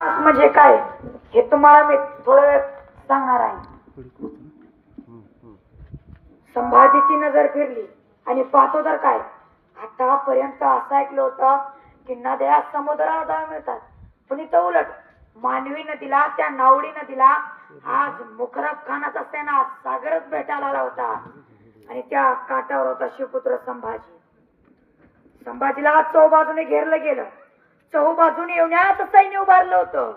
म्हणजे काय हे तुम्हाला मी थोडं वेळ सांगणार आहे. संभाजीची नजर फिरली आणि पाहतो तर काय, आतापर्यंत असं ऐकलं होतं की नद्या समुद्राला जाऊन मिळतात, पण इथं उलट मानवी नदीला, त्या नावडी नदीला आज मुकरब खानाचा सेना सागरच भेटायला आला होता आणि त्या काठावर होता शिवपुत्र संभाजी. संभाजीला चौबाजूने घेरलं गेलं, चौबाजूने येण्याचं सैन्य उभारलं होतं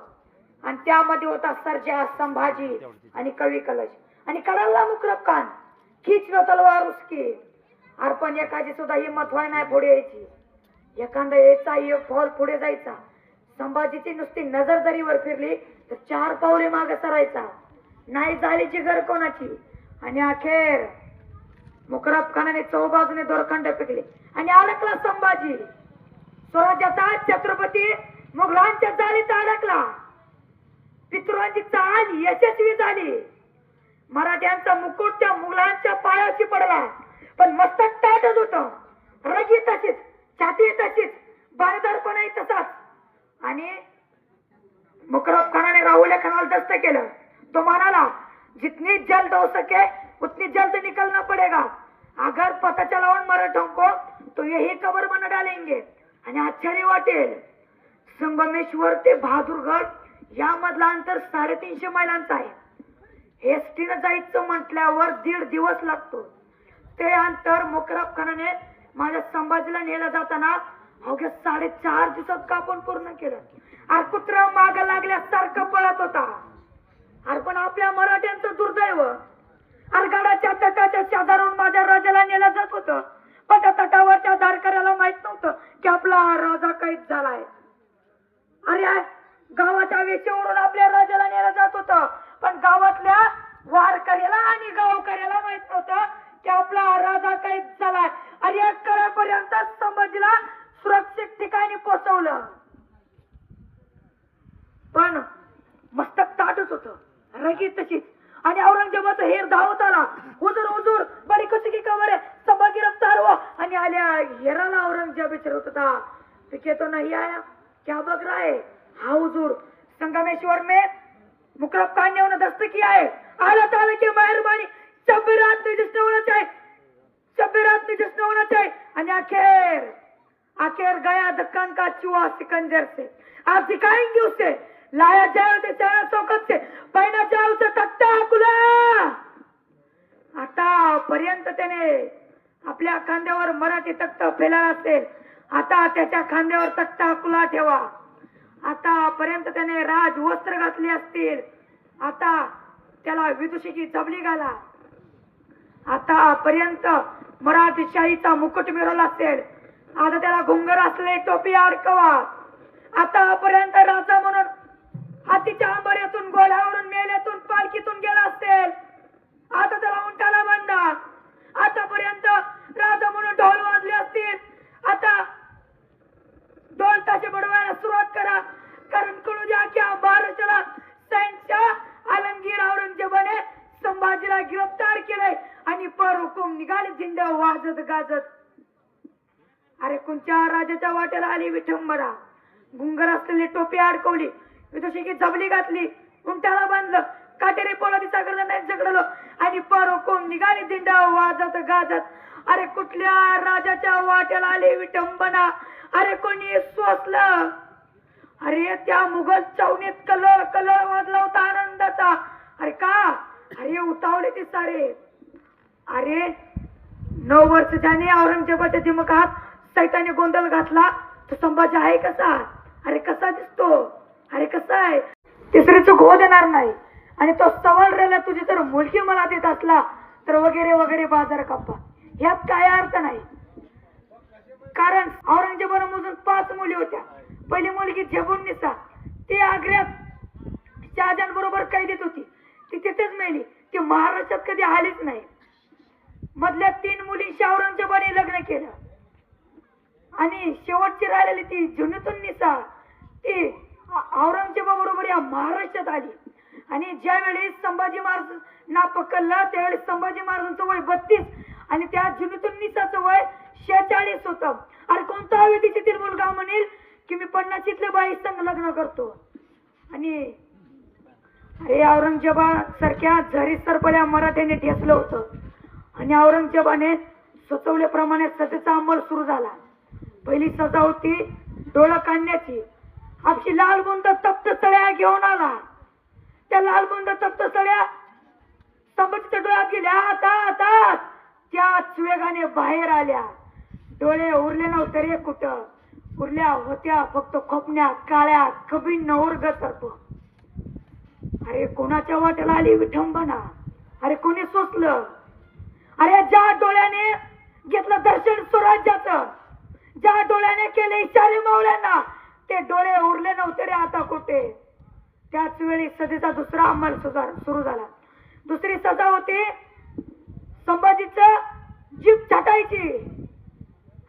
आणि त्यामध्ये होता सर्जा संभाजी आणि कवी कलश आणि कडाला मुकरब खान. खीच लो तलवार उसकी. अर्पण एखादी सुद्धा हिंमत व्हाय नाही पुढे यायची. एखादा यायचा एक पाऊल पुढे जायचा. संभाजीची नुसती नजर जरी वर फिरली तर 4 पावले मागे सरायचा. नाही झाली जिगर कोणाची. आणि अखेर मुकरब खानाने चौबाजूने दोरखंड पिकले आणि अडकला संभाजी. स्वराज्याचा छत्रपती मुघलांच्या जाळीत अडकला. पितृंची चाल यशस्वी झाली. मराठ्यांचा मुकुट त्या मुघलांच्या पायाची पडला, पण मस्तक ताटच होत. रगी तशीच, छाती तशीच, बारदारपणाही तसाच. आणि मुकरब खानाने राहुल खानाला दस्त केलं. तो म्हणाला, जितनी जल्द हो सके उतनी जल्द निकलना पडेगा. अगर पता चला उन मराठों को तो यही कबर बना डालेंगे. आणि आश्चर्य वाटेल, संगमेश्वर ते बहादूरगड यामधला अंतर 350 मैलांचा आहे. एसटीनं जायचं म्हटल्यावर 1.5 दिवस लागतो. ते अंतर मुकरब खानाने माझ्या संभाजीला नेलं जाताना अवघ्या 4.5 दिवसात कापून पूर्ण केलं. अरे कुत्रा माग लागल्यासारखं पळत होता. अरे पण आपल्या मराठ्यांचं दुर्दैव, अरे गडाच्या तटाच्या शेजारून माझ्या राजाला नेलं जात होतं, पण त्या तटावरच्या धारकऱ्याला माहित नव्हतं की आपला राजा कैद झालाय. अरे गावाच्या वेशीवरून आपल्या राजाला नेलं जात होतं, पण गावातल्या वारकऱ्याला आणि गावकऱ्याला माहित नव्हतं की आपला राजा कैद झालाय. आणि या कळेपर्यंत संभाजीला सुरक्षित ठिकाणी पोहोचवलं, पण मस्तक ताटच होतं, रगी तशीच. आणि औरंगजेबाचा हेर धावत आला. हुजूर हुजूर बडी कुछ की खबर है, संभाजी गिरफ्तार हुआ. आणि आल्या हेराला औरंगजेब विचारत होता, पिके तो नहीं आया, क्या बग रहा है? हाँ हुजूर, संगमेश्वर में मुकरब खान ने उन्हें दस्त किया है. अल्लाह ताला की मेहरबानी, सब रात में जिसने होना चाहिए, सब रात में जिसने होना चाहिए. आणि आखिर गया दक्कन का चूहा सिकंदर से. आप दिखाएंगे उसे, लाया जाए उसे सेना शौकत से, पहना जाए उसे तख्ता खुला. आतापर्यंत त्याने आपल्या खांद्यावर मराठी तख्त फैलाला असेल, आता त्याच्या खांद्यावर तख्ता खुला ठेवा. आतापर्यंत त्याने राज वस्त्र घातले असतील, आता त्याला विदुषीची चबली घाला. आतापर्यंत मराठी शाहीचा मुकुट मिळवला असेल, आता त्याला घुंगर असले टोपी अडकवा. आतापर्यंत राजा म्हणून हातीच्या अंबऱ्यातून, घोड्यावरून, मेल्यातून, पालखीतून गेला असेल, आता त्याला उंटाला बांधा. आतापर्यंत राजा म्हणून ढोल वाजले असतील, आता ढोल ताशे बडवायला सुरुवात करा. कारण कळू द्या की महाराष्ट्राला सैन्याच्या आलमगीर औरंगजेबाने संभाजीला गिरफ्तार केलंय आणि पर हुकूम निघाले झिंड वाजत गाजत. अरे कोणत्या राजाच्या वाट्याला आली विठंबरा. घुंगर असलेली टोपी अडकवली, विदुषीची जबली घातली, उंटाला बांधलं, काटेरी पोलादी सागर नाही झगडलं आणि पर हुकूम निघाली झिंड वाजत गाजत. अरे कुठल्या राजाच्या वाट्याला आली विठंबना. अरे कोणी सोसलं. अरे त्या मुघल चौनीत कलर कलर वाजला होता आनंदाचा. अरे का, अरे उतावले ते सारे. अरे 9 वर्ष ज्याने औरंगजेबाच्या दिमागात सैताने गोंधळ घातला, तो संभाजी आहे कसा? अरे कसा दिसतो, अरे कसा आहे? तिसरी चूक होऊ देणार नाही. आणि तो सवाल राहिला, तुझी जर मुलगी मला देत असला तर वगैरे वगैरे बाजार कप्पा. ह्यात काय अर्थ नाही. कारण औरंगजेबाने मोजून 5 मुली होत्या. पहिली मुलगी झेबुन्निसा, ती आग्र्यात शहाजहान बरोबर कैदेत होती, ती तिथेच मेली. ती महाराष्ट्रात कधी आलीच नाही. मधल्या 3 मुलींशी औरंगजेबाने लग्न केलं आणि शेवटची राहिलेली ती झुनुतुन्निसा, ती औरंगजेबा बरोबर या महाराष्ट्रात आली. आणि ज्यावेळी संभाजी महाराजांना पकडलं त्यावेळी संभाजी महाराजांचं वय 32 आणि त्या झुनुतुन्निसाचं वय 46 होतं. अरे कोणता विधीतील मुलगा म्हणेल की मी 50शीतल्या बाई संग लग्न करतो? आणि अरे औरंगजेबासारख्या झरीसरपल्या मराठ्याने ठेचलं होतं आणि औरंगजेबाने सुचवल्याप्रमाणे सजेचा अंमल सुरू झाला. पहिली सजा होती डोळं काढण्याची. आपली लालबुंद तप्त सळ्या घेऊन आला. त्या लालबुंद तप्त सळ्या संभाजीच्या डोळ्यात गेल्या. आता त्याच वेगाने बाहेर आल्या. डोळे उरले नव्हते रे कुठं, उरल्या होत्या फक्त खोपण्या काळ्या कबीन वर्ग सर्प. अरे कोणाच्या वाट्याला आली विठंबना, अरे कोणी सोसलं. अरे ज्या डोळ्याने घेतलं दर्शन स्वराज्याचं, ज्या डोळ्याने केले इशारे मावळ्यांना, ते डोळे उरले नव्हते रे आता कुठे. त्याच वेळी सजेचा दुसरा अंमल सुरू झाला. दुसरी सजा होती संभाजीचं जीभ छाटायची.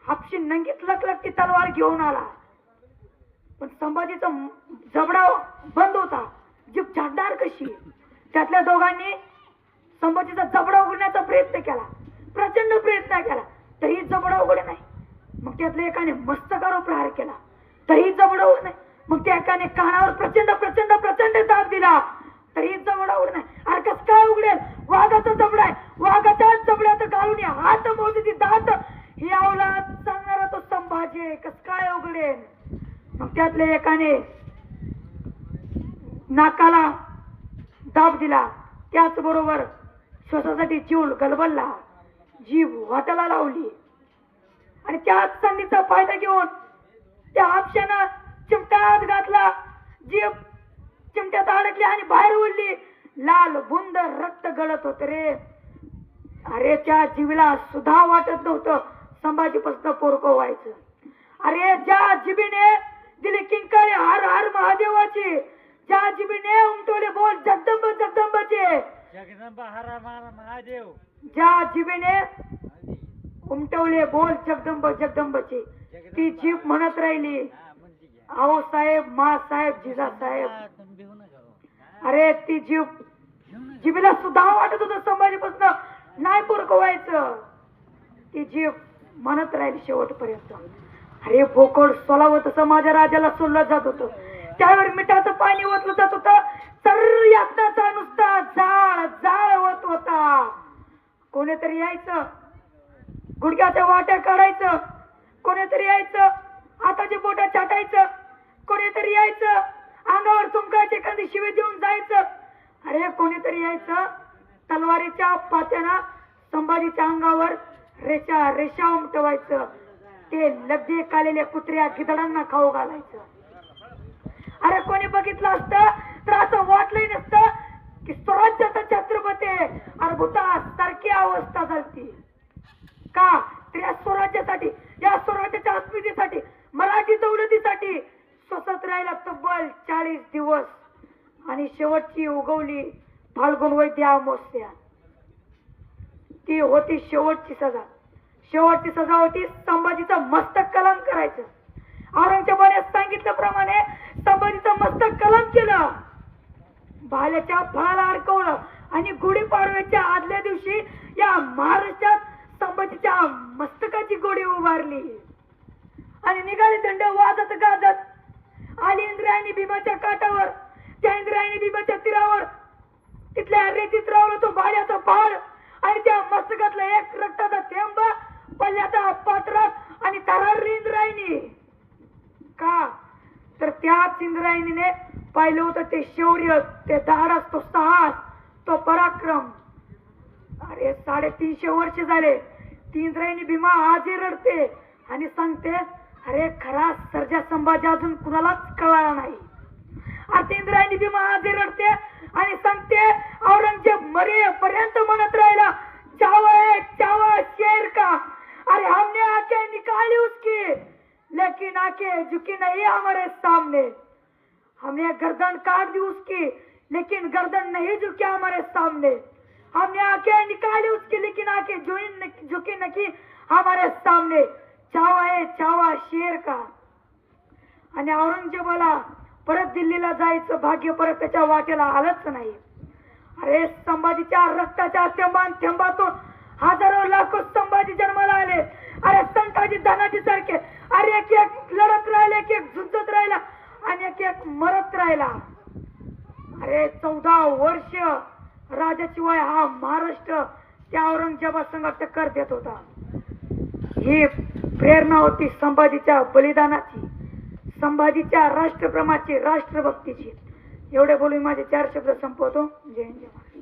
हापशी नंगीत लकलकती तलवार घेऊन आला, पण संभाजीचा जबडा बंद होता. जीभ छाटणार कशी. त्यातल्या दोघांनी संभाजीचा जबडा उघडण्याचा प्रयत्न केला, प्रचंड प्रयत्न केला, तरी जबडा उघडे नाही. मग त्यातल्या एकाने मस्तकावर प्रहार केला, तरी जबडा उघड नाही. मग त्या एकाने कानावर प्रचंड प्रचंड प्रचंड दाब दिला, तरी जबडा उघड नाही. अरे कस काय उघडेल, वाघाचा जबडा आहे, वाघाच्या जबड्यात घालून हात मोजती दात ही अवलाद सांगणारा तो संभाजी कस काय उघडेल. मग त्यातल्या एकाने नाकाला दाब दिला, त्याचबरोबर श्वासासाठी जीव गलबलला, जीभ वाटाला लावली. आणि त्याच संधीचा फायदा घेऊन त्या हापशानं चिमट्यात घातला. जीभ चिमट्यात अडकली आणि बाहेर उडली. लाल बुंद रक्त गळत होत रे. अरे त्या जीवीला सुद्धा वाटत नव्हतं संभाजीपासून पोरकं व्हायचं. अरे ज्या जीबीने दिली किंकाळी हर हर महादेवाची, ज्या जीबीने उमटवले बोल जगदंब जगदंबाचे, जगदंब हर हर महादेव, ज्या जीबीने उमटवले बोल जगदंब जगदंबाचे, ती जीभ म्हणत राहिली आओ साहेब, मा साहेब, जिजा साहेब. अरे ती जीबीला सुद्धा वाटत होतं संभाजीपासून नाही पोरकं व्हायचं. ती जीभ म्हणत राहिली शेवटपर्यंत. अरे बोकड सोलावं तसं माझ्या राजाला सोडलं जात होतं. त्यावर मिठाचं पाणी ओतलं जात होतं, तर यातनाचा नुसता जाळ जाळ होत होता. कोणीतरी यायचं, गुडघ्याच्या वाट्या काढायचं, कोणीतरी यायचं हाताची बोटं चाटायचं, कोणीतरी यायचं अंगावर तुमकाची एखादी शिवी देऊन जायचं. अरे कोणीतरी यायचं तलवारीच्या पात्यानं संभाजीच्या अंगावर रेषा रेषा उमटवायचं, ते लगदे कालेल्या कुत्र्या गिधडांना खाऊ घालायचं. अरे कोणी बघितलं असतं तर असं वाटलंही नसतं की स्वराज्याचा छत्रपती अर्भुता सारखी अवस्था झाली. का तर या स्वराज्यासाठी, या स्वराज्याच्या अस्मितेसाठी, मराठी दौलतीसाठी स्वतंत्र राहिला तब्बल 40 दिवस. आणि शेवटची उगवली फाल्गुन वैद्य अमावस्या. ती होती शेवटची सजा. शेवटची सजा होती संभाजीचं मस्तक कलम करायचं. औरंगजेबाने सांगितल्याप्रमाणे संभाजीचं मस्तक कलम केलं, भाल्याच्या फळाला अडकवलं आणि गुढीपाडव्याच्या आदल्या दिवशी या महाराष्ट्रात संभाजीच्या मस्तकाची गोडी उभारली. आणि निघाले दंड वाजत गाजत आली इंद्रायणी भीमाच्या काठावर. त्या इंद्रायणी भीमाच्या तीरावर तिथल्या रेतीत रावलं तो भाल्याचा फाळ आणि त्या मस्तकातला एक रक्ताचा थेंब पल्ल्याचा पात्रात आणि तरारली इंद्रायणी. का तर त्याच इंद्रायणीने पाहिलं होतं ते शौर्य, ते धाडस, तो साहस, तो पराक्रम. अरे 350 वर्ष झाले ती इंद्रायणी भीमा आजही रडते आणि सांगते अरे खरा सर्जा संभाजी अजून कुणालाच कळाला नाही. आता इंद्रायणी भीमा आजही रडते आणि सांगते औरंगजेब मरेपर्यंत म्हणत राहिला चावा शेर का. अरे हमने आंखें निकाली उसकी लेकिन आंखें झुकी नहीं हमारे सामने. हमने गर्दन काट दी उसकी लेकिन गर्दन नहीं झुकी हमारे सामने. हमने आंखें निकाली उसकी लेकिन आंखें झुकी नहीं हमारे सामने. चावा शेर का. आणि औरंगजेबाला परत दिल्लीला जायचं भाग्य परत त्याच्या वाटेला आलंच नाही. अरे संभाजीच्या रक्ताच्या थेंबातून हजारो लाखो संभाजी जन्माला आले. अरे संताजी धनाजी सारखे. अरे एक एक लढत राहिले, एक एक झुंजत राहिला आणि एक एक मरत राहिला. अरे 14 वर्ष राजाशिवाय हा महाराष्ट्र त्या औरंगजेबासंग टक्कर देत होता. ही प्रेरणा होती संभाजीच्या बलिदानाची, संभाजीच्या राष्ट्रप्रेमाची, राष्ट्रभक्तीची. एवढे बोलून माझे 4 शब्द संपवतो. जय हिंद.